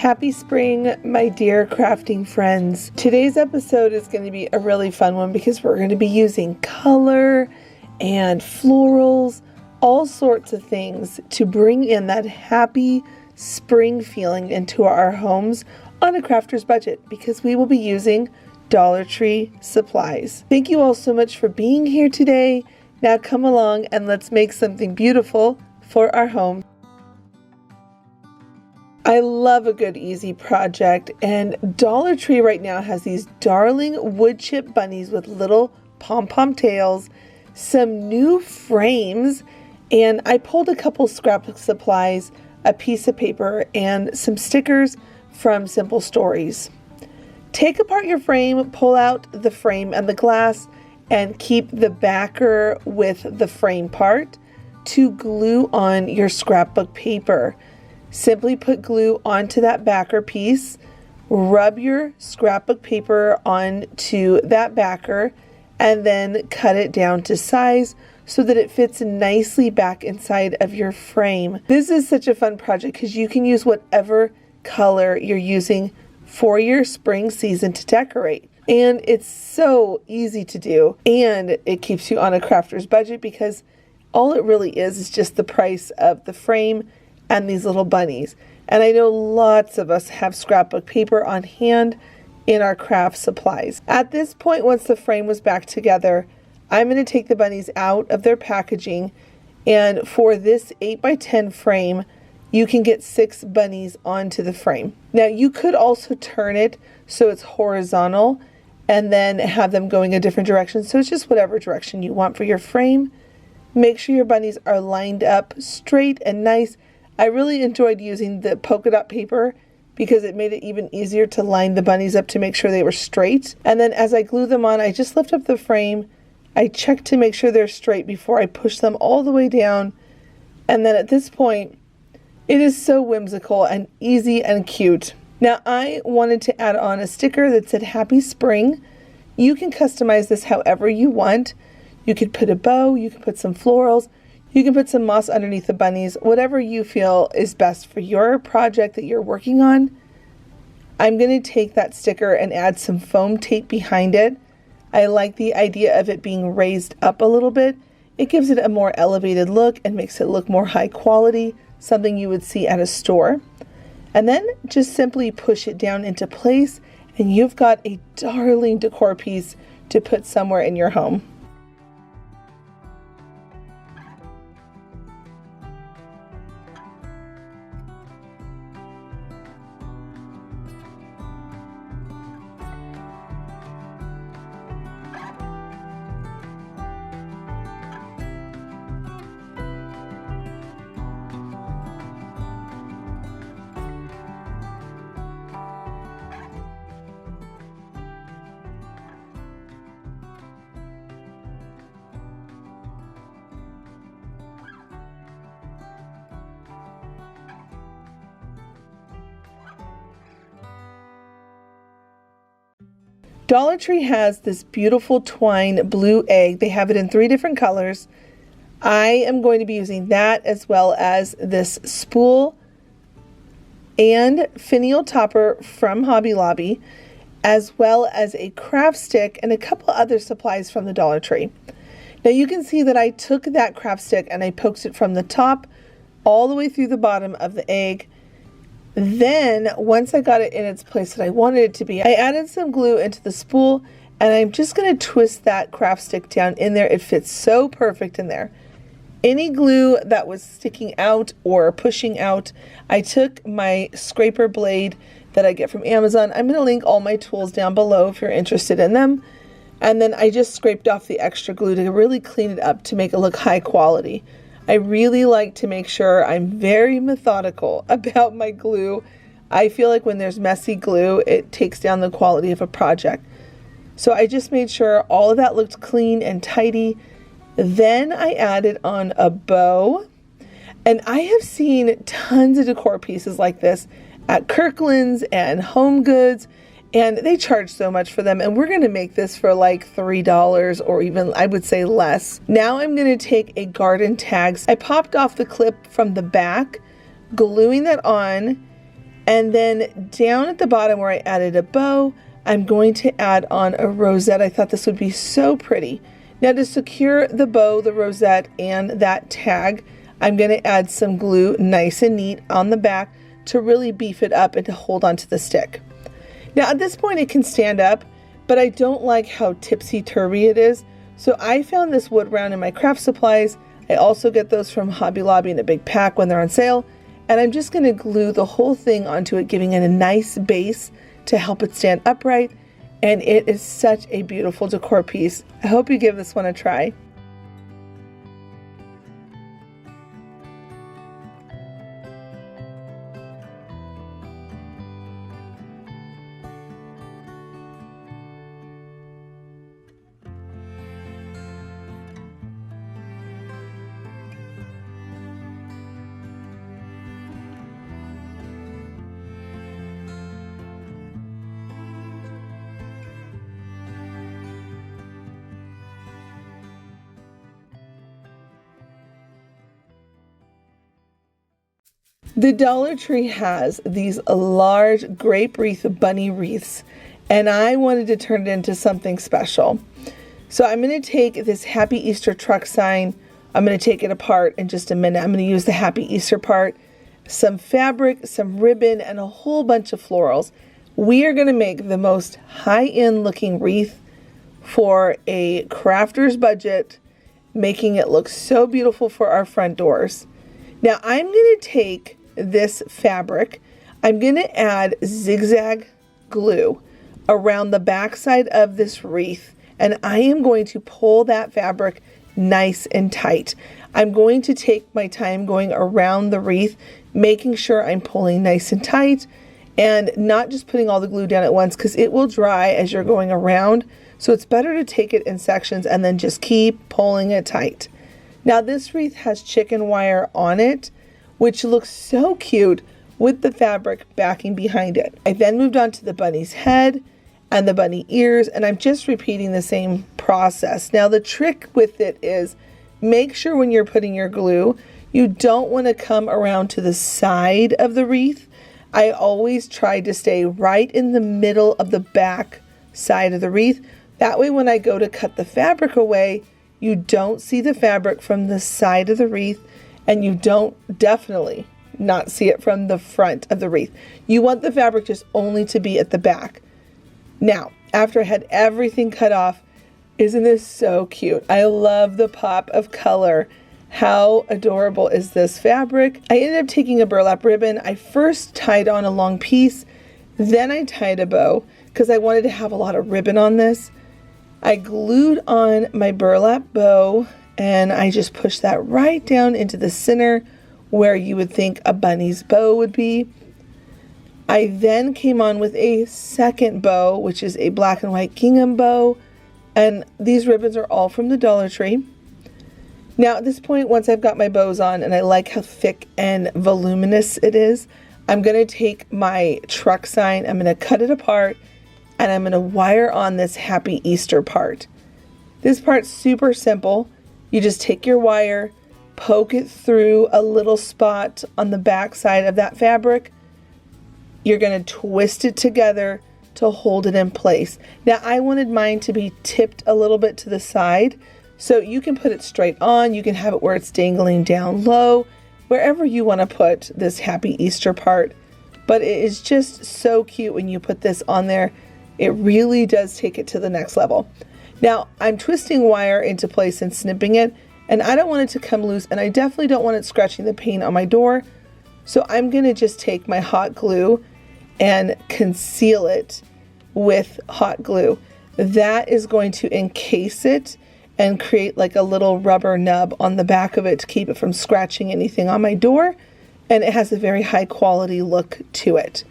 Happy spring, my dear crafting friends. Today's episode is going to be a really fun one because we're going to be using color and florals, all sorts of things to bring in that happy spring feeling into our homes on a crafter's budget, because we will be using Dollar Tree supplies. Thank you all so much for being here today. Now come along and let's make something beautiful for our home. I love a good easy project, and Dollar Tree right now has these darling wood chip bunnies with little pom-pom tails, some new frames, and I pulled a couple scrap supplies, a piece of paper, and some stickers from Simple Stories. Take apart your frame, pull out the frame and the glass, and keep the backer with the frame part to glue on your scrapbook paper. Simply put glue onto that backer piece, rub your scrapbook paper onto that backer, and then cut it down to size so that it fits nicely back inside of your frame. This is such a fun project because you can use whatever color you're using for your spring season to decorate. And it's so easy to do, and it keeps you on a crafter's budget because all it really is just the price of the frame and these little bunnies. And I know lots of us have scrapbook paper on hand in our craft supplies. At this point, once the frame was back together, I'm going to take the bunnies out of their packaging, and for this 8x10 frame, you can get 6 bunnies onto the frame. Now you could also turn it so it's horizontal and then have them going a different direction. So it's just whatever direction you want for your frame. Make sure your bunnies are lined up straight and nice. I really enjoyed using the polka dot paper because it made it even easier to line the bunnies up to make sure they were straight. And then as I glue them on, I just lift up the frame. I check to make sure they're straight before I push them all the way down. And then at this point, it is so whimsical and easy and cute. Now I wanted to add on a sticker that said Happy Spring. You can customize this however you want. You could put a bow, you can put some florals, you can put some moss underneath the bunnies, whatever you feel is best for your project that you're working on. I'm going to take that sticker and add some foam tape behind it. I like the idea of it being raised up a little bit. It gives it a more elevated look and makes it look more high quality, something you would see at a store. And then just simply push it down into place and you've got a darling decor piece to put somewhere in your home. Dollar Tree has this beautiful twine blue egg. They have it in 3 different colors. I am going to be using that as well as this spool and finial topper from Hobby Lobby, as well as a craft stick and a couple other supplies from the Dollar Tree. Now you can see that I took that craft stick and I poked it from the top all the way through the bottom of the egg. Then once I got it in its place that I wanted it to be, I added some glue into the spool and I'm just going to twist that craft stick down in there. It fits so perfect in there. Any glue that was sticking out or pushing out, I took my scraper blade that I get from Amazon. I'm going to link all my tools down below if you're interested in them. And then I just scraped off the extra glue to really clean it up to make it look high quality. I really like to make sure I'm very methodical about my glue. I feel like when there's messy glue, it takes down the quality of a project. So I just made sure all of that looked clean and tidy. Then I added on a bow. And I have seen tons of decor pieces like this at Kirkland's and Home Goods. And they charge so much for them, and we're going to make this for like $3 or even, I would say, less. Now I'm going to take a garden tag. I popped off the clip from the back, gluing that on, And then down at the bottom where I added a bow, I'm going to add on a rosette. I thought this would be so pretty. Now to secure the bow, the rosette, and that tag, I'm going to add some glue nice and neat on the back to really beef it up and to hold onto the stick. Now at this point it can stand up, but I don't like how tipsy-turvy it is. So I found this wood round in my craft supplies. I also get those from Hobby Lobby in a big pack when they're on sale. And I'm just going to glue the whole thing onto it, giving it a nice base to help it stand upright. And it is such a beautiful decor piece. I hope you give this one a try. The Dollar Tree has these large grape wreath bunny wreaths, and I wanted to turn it into something special. So I'm going to take this Happy Easter truck sign. I'm going to take it apart in just a minute. I'm going to use the Happy Easter part, some fabric, some ribbon, and a whole bunch of florals. We are going to make the most high-end looking wreath for a crafter's budget, making it look so beautiful for our front doors. Now I'm going to take this fabric, I'm going to add zigzag glue around the backside of this wreath, and I am going to pull that fabric nice and tight. I'm going to take my time going around the wreath, making sure I'm pulling nice and tight and not just putting all the glue down at once, because it will dry as you're going around. So it's better to take it in sections and then just keep pulling it tight. Now this wreath has chicken wire on it, which looks so cute with the fabric backing behind it. I then moved on to the bunny's head and the bunny ears, and I'm just repeating the same process. Now the trick with it is make sure when you're putting your glue, you don't want to come around to the side of the wreath. I always try to stay right in the middle of the back side of the wreath. That way when I go to cut the fabric away, you don't see the fabric from the side of the wreath, and you don't definitely not see it from the front of the wreath. You want the fabric just only to be at the back. Now, after I had everything cut off, isn't this so cute? I love the pop of color. How adorable is this fabric? I ended up taking a burlap ribbon. I first tied on a long piece, then I tied a bow because I wanted to have a lot of ribbon on this. I glued on my burlap bow, and I just pushed that right down into the center where you would think a bunny's bow would be. I then came on with a second bow, which is a black and white gingham bow, and these ribbons are all from the Dollar Tree. Now at this point, once I've got my bows on and I like how thick and voluminous it is, I'm going to take my truck sign, I'm going to cut it apart, and I'm going to wire on this Happy Easter part. This part's super simple. You just take your wire, poke it through a little spot on the back side of that fabric. You're going to twist it together to hold it in place. Now I wanted mine to be tipped a little bit to the side, so you can put it straight on, you can have it where it's dangling down low, wherever you want to put this Happy Easter part. But it is just so cute when you put this on there. It really does take it to the next level. Now I'm twisting wire into place and snipping it, and I don't want it to come loose, and I definitely don't want it scratching the paint on my door. So I'm going to just take my hot glue and conceal it with hot glue. That is going to encase it and create like a little rubber nub on the back of it to keep it from scratching anything on my door, and it has a very high quality look to it.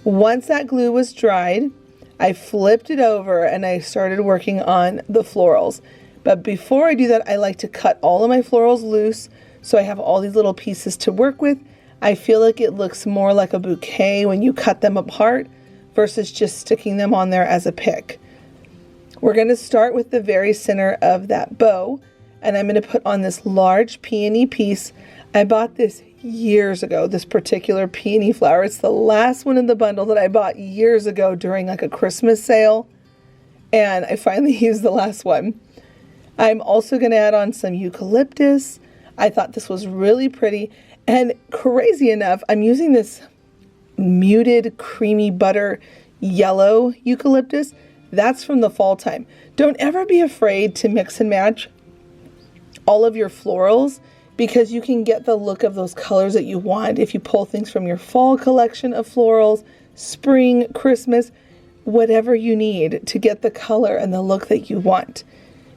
Once that glue was dried, I flipped it over and I started working on the florals. But before I do that, I like to cut all of my florals loose so I have all these little pieces to work with. I feel like it looks more like a bouquet when you cut them apart versus just sticking them on there as a pick. We're going to start with the very center of that bow, and I'm going to put on this large peony piece. I bought this years ago, this particular peony flower. It's the last one in the bundle that I bought years ago during like a Christmas sale. And I finally used the last one. I'm also going to add on some eucalyptus. I thought this was really pretty. And crazy enough, I'm using this muted creamy butter yellow eucalyptus. That's from the fall time. Don't ever be afraid to mix and match all of your florals, because you can get the look of those colors that you want if you pull things from your fall collection of florals, spring, Christmas, whatever you need to get the color and the look that you want.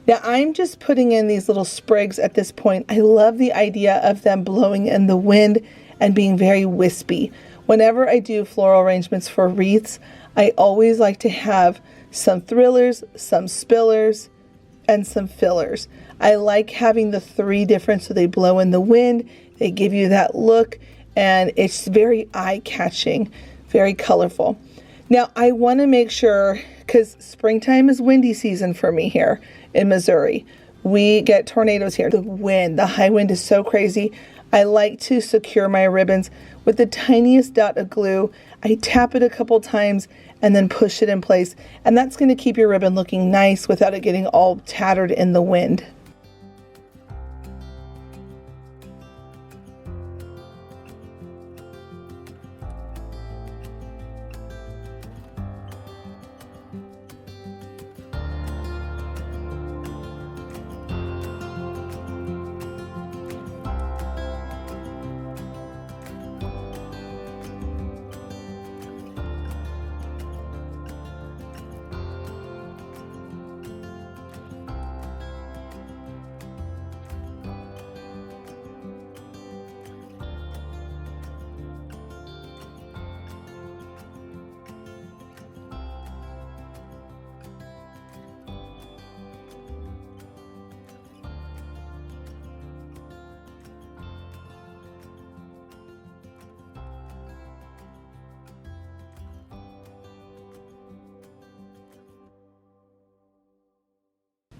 Now I'm just putting in these little sprigs at this point. I love the idea of them blowing in the wind and being very wispy. Whenever I do floral arrangements for wreaths, I always like to have some thrillers, some spillers, and some fillers. I like having the three different so they blow in the wind, they give you that look, and it's very eye-catching, very colorful. Now I want to make sure, because springtime is windy season for me here in Missouri. We get tornadoes here. The wind, the high wind is so crazy. I like to secure my ribbons with the tiniest dot of glue. I tap it a couple times and then push it in place. And that's going to keep your ribbon looking nice without it getting all tattered in the wind.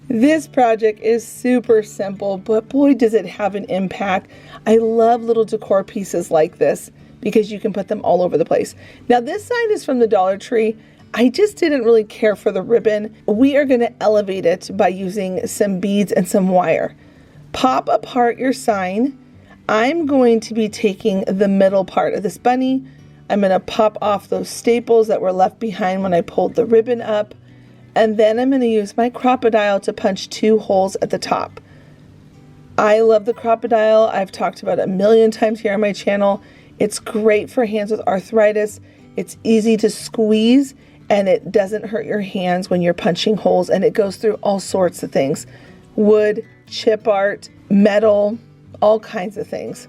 This project is super simple, but boy does it have an impact. I love little decor pieces like this because you can put them all over the place. Now this sign is from the Dollar Tree. I just didn't really care for the ribbon. We are going to elevate it by using some beads and some wire. Pop apart your sign. I'm going to be taking the middle part of this bunny. I'm going to pop off those staples that were left behind when I pulled the ribbon up. And then I'm going to use my Crop-A-Dile to punch 2 holes at the top. I love the Crop-A-Dile. I've talked about it a million times here on my channel. It's great for hands with arthritis. It's easy to squeeze and it doesn't hurt your hands when you're punching holes, and it goes through all sorts of things. Wood, chip art, metal, all kinds of things.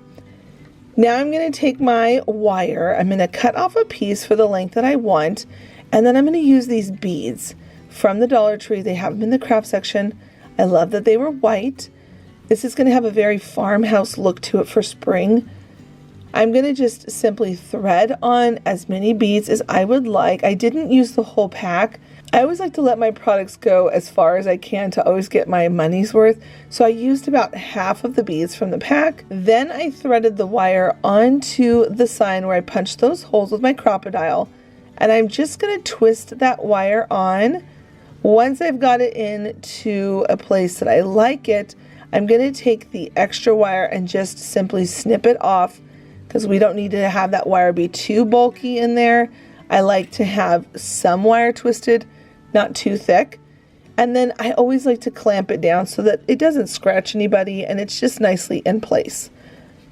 Now I'm going to take my wire. I'm going to cut off a piece for the length that I want, and then I'm going to use these beads from the Dollar Tree. They have them in the craft section. I love that they were white. This is going to have a very farmhouse look to it for spring. I'm going to just simply thread on as many beads as I would like. I didn't use the whole pack. I always like to let my products go as far as I can to always get my money's worth. So I used about half of the beads from the pack. Then I threaded the wire onto the sign where I punched those holes with my Crop-A-Dile. And I'm just going to twist that wire on. Once I've got it into a place that I like it, I'm going to take the extra wire and just simply snip it off, because we don't need to have that wire be too bulky in there. I like to have some wire twisted, not too thick. And then I always like to clamp it down so that it doesn't scratch anybody and it's just nicely in place.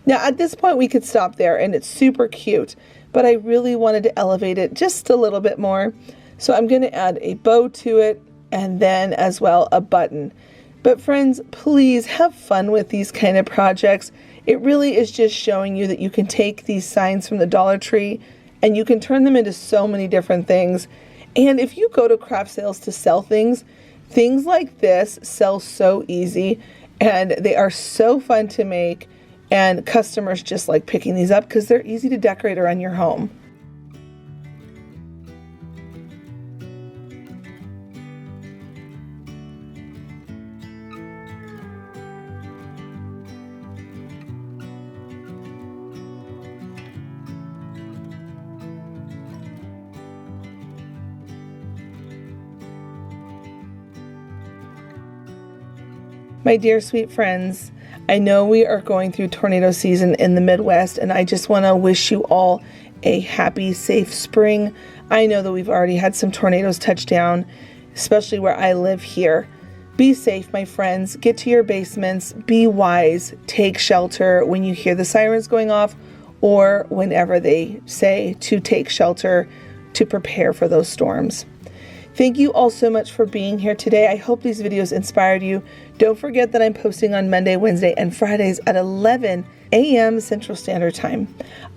Now at this point we could stop there and it's super cute, but I really wanted to elevate it just a little bit more. So I'm going to add a bow to it and then as well a button. But friends, please have fun with these kind of projects. It really is just showing you that you can take these signs from the Dollar Tree and you can turn them into so many different things. And if you go to craft sales to sell things, things like this sell so easy and they are so fun to make, and customers just like picking these up because they're easy to decorate around your home. My dear sweet friends, I know we are going through tornado season in the Midwest, and I just want to wish you all a happy, safe spring. I know that we've already had some tornadoes touch down, especially where I live here. Be safe, my friends. Get to your basements. Be wise. Take shelter when you hear the sirens going off or whenever they say to take shelter to prepare for those storms. Thank you all so much for being here today. I hope these videos inspired you. Don't forget that I'm posting on Monday, Wednesday, and Fridays at 11 a.m. Central Standard Time.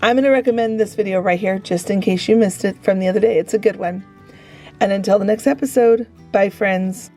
I'm going to recommend this video right here just in case you missed it from the other day. It's a good one. And until the next episode, bye friends.